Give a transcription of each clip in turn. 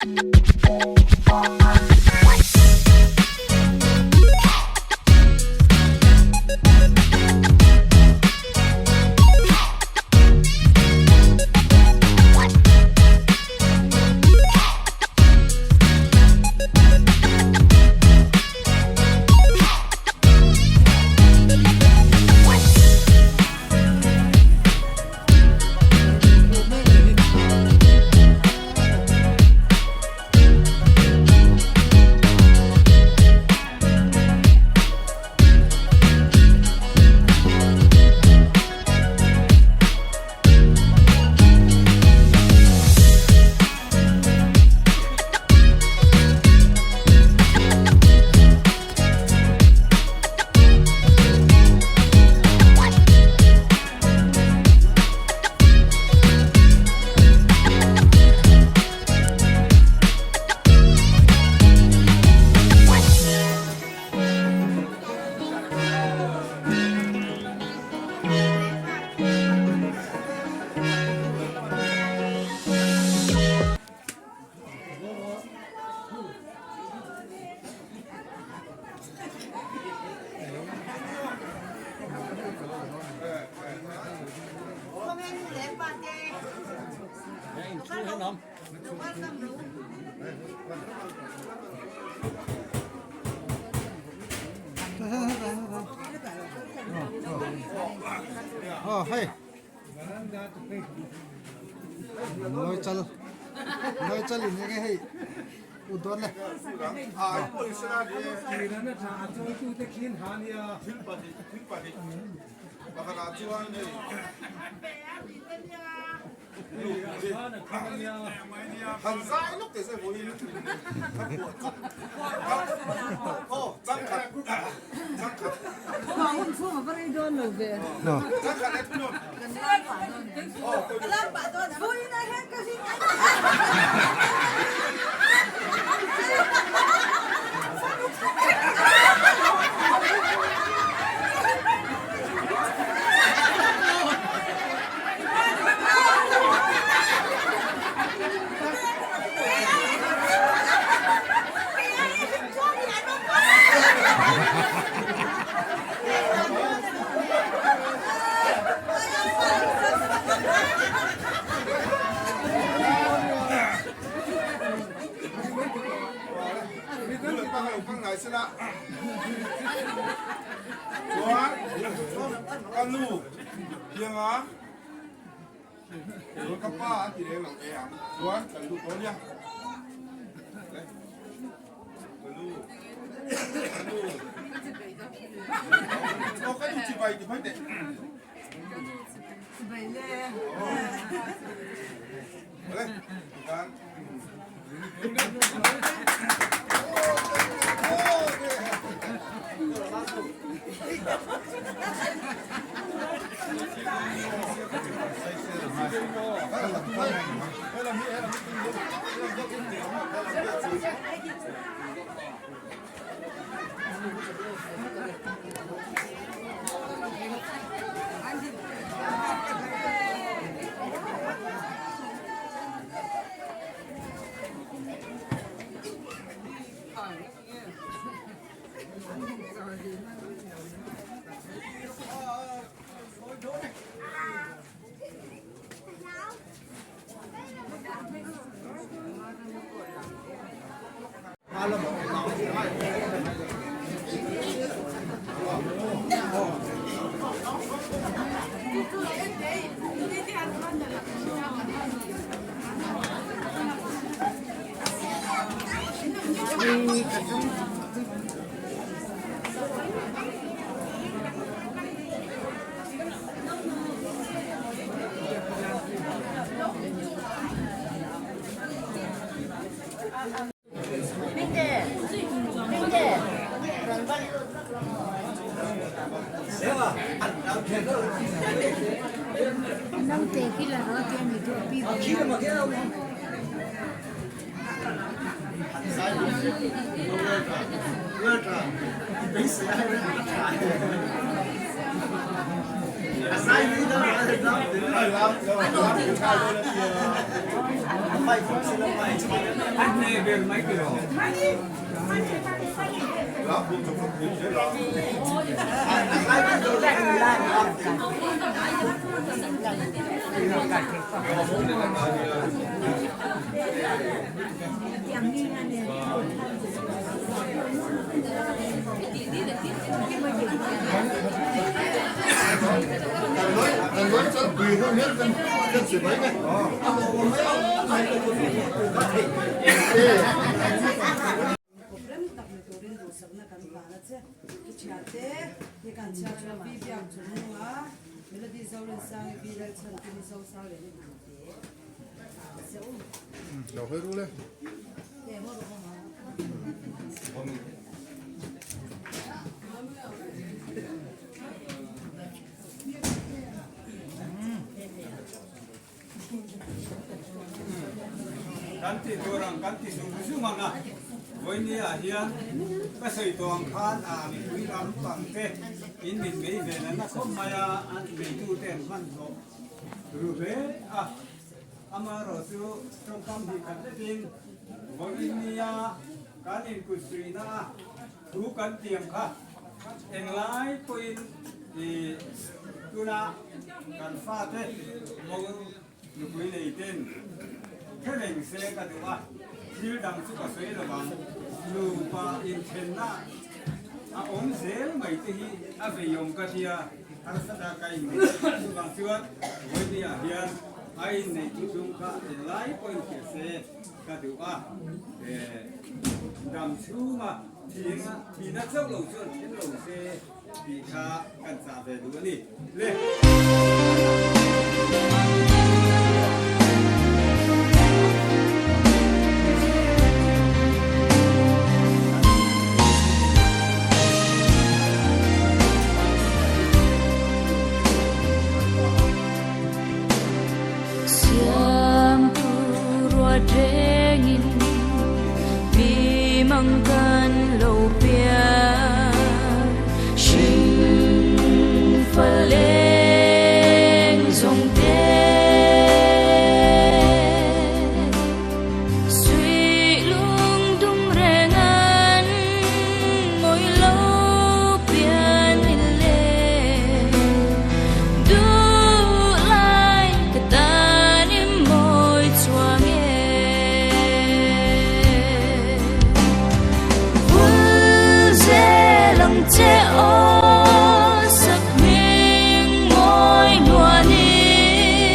Hey, nói chal in cái hay, udon này. Hàng dãi lúc thì sẽ vô đi. Răng khát. Không phụ mà phải đón được về. No. Răng khát hết luôn. Alam ba doon? Vui na yan kasi. Con này sẽ là con lu tiếng á rồi các ba thì để làm cái hàng rồi cần lu có nha có cái gì vậy thì phải để đây Não tem que levar que é muito pior. anh này về mấy cái đó Anh nói rất tùy theo hết dân sự mấy này. Đầu hơi rú lên. kanti dorang kanti sungguh mana ini ahian kasih tuang kan ami kuiram pangte ini mei na kom maya an mei ten man so rube amaro su trong kam hi kan tin ini ya kanin kusrina tu kan tiam kha englai poin di tuna kan fa te mo nukui nei ten cái này sẽ cả được à, như đằng trước có suy là bằng, dù mà in thiên na, ông dễ mấy cái về dùng cái gì à, sẽ ra cái gì, bằng trước, với đi à hiện, ai này chú chúng ta lấy cái sẽ cả được à, đằng trước mà thì nó trước đầu trước đến đầu sẽ bị cả cần trả về đúng đi, lên. Dengin bimangkan lâu bia xin phật lên dòng đen suy lung tung rengan mỗi lâu biển lên du lại cái ta niệm môi choang che ô sắc miếng môi nua ni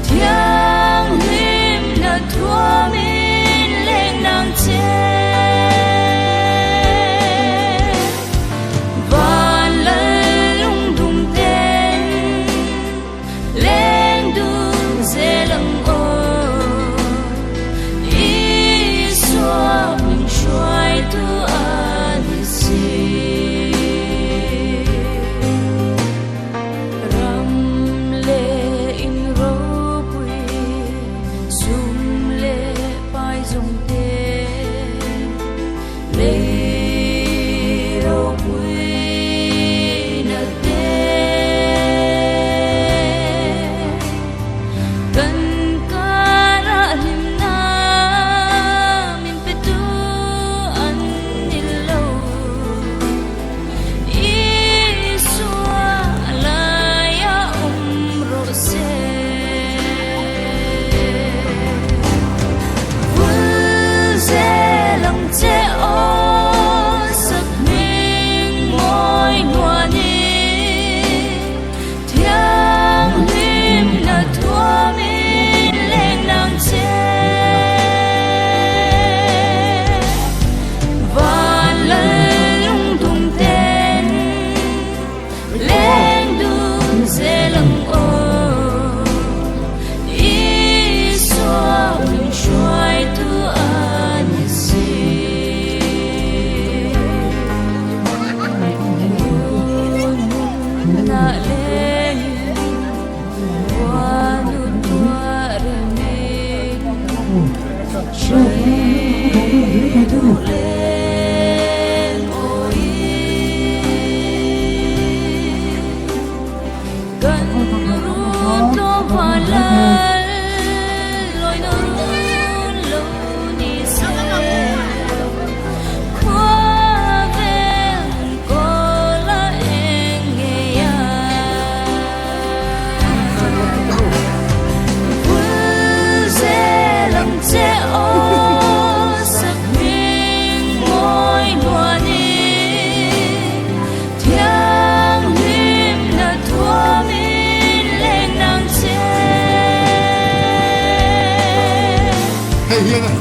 thiang lim na thua min lên nàng che và lần lung tung tên lên đường dễ lăng ô ý xóa mình xoay tu an si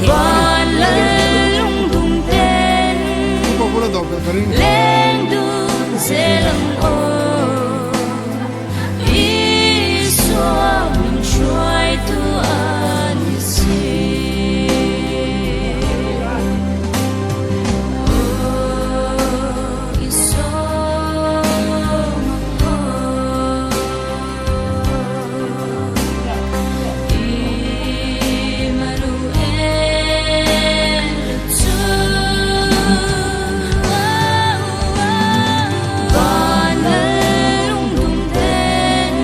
Van lân lung tung tên Ko ko la dog ka ring. lên đường sẽ lặng ô ý xóa mình trôi tu an si ý xóa ý maru el tu Van lung tung tên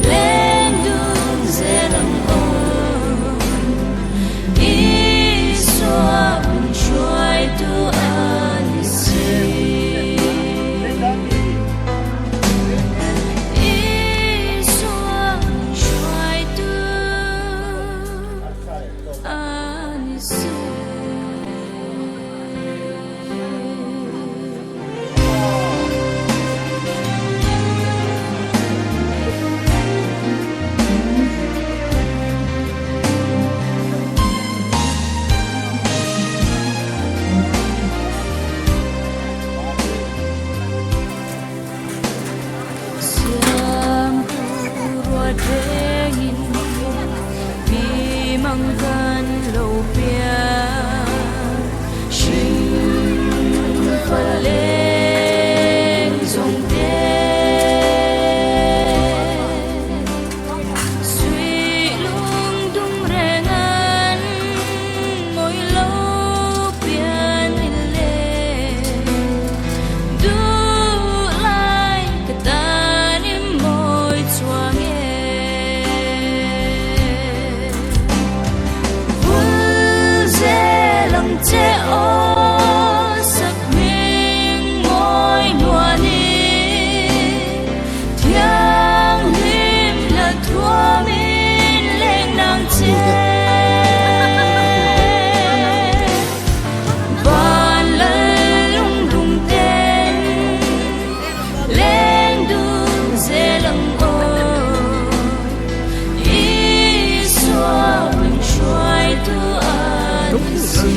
lên đường sẽ lặng ôn ý xóa mình trôi tu an si ý xóa mình trôi tu an si Siang ruột dingin Di manggan lupia Sing paleng song Sweet lung tung rengan Môi lupian ile Du lai katanim mo'y chuangin Vulze lang che o sak ming mo'y nuanin Thiang lim la thuamin leng nang che Van lung tung tên lên đường sẽ lặng ôn ý xóa mình trôi tu an si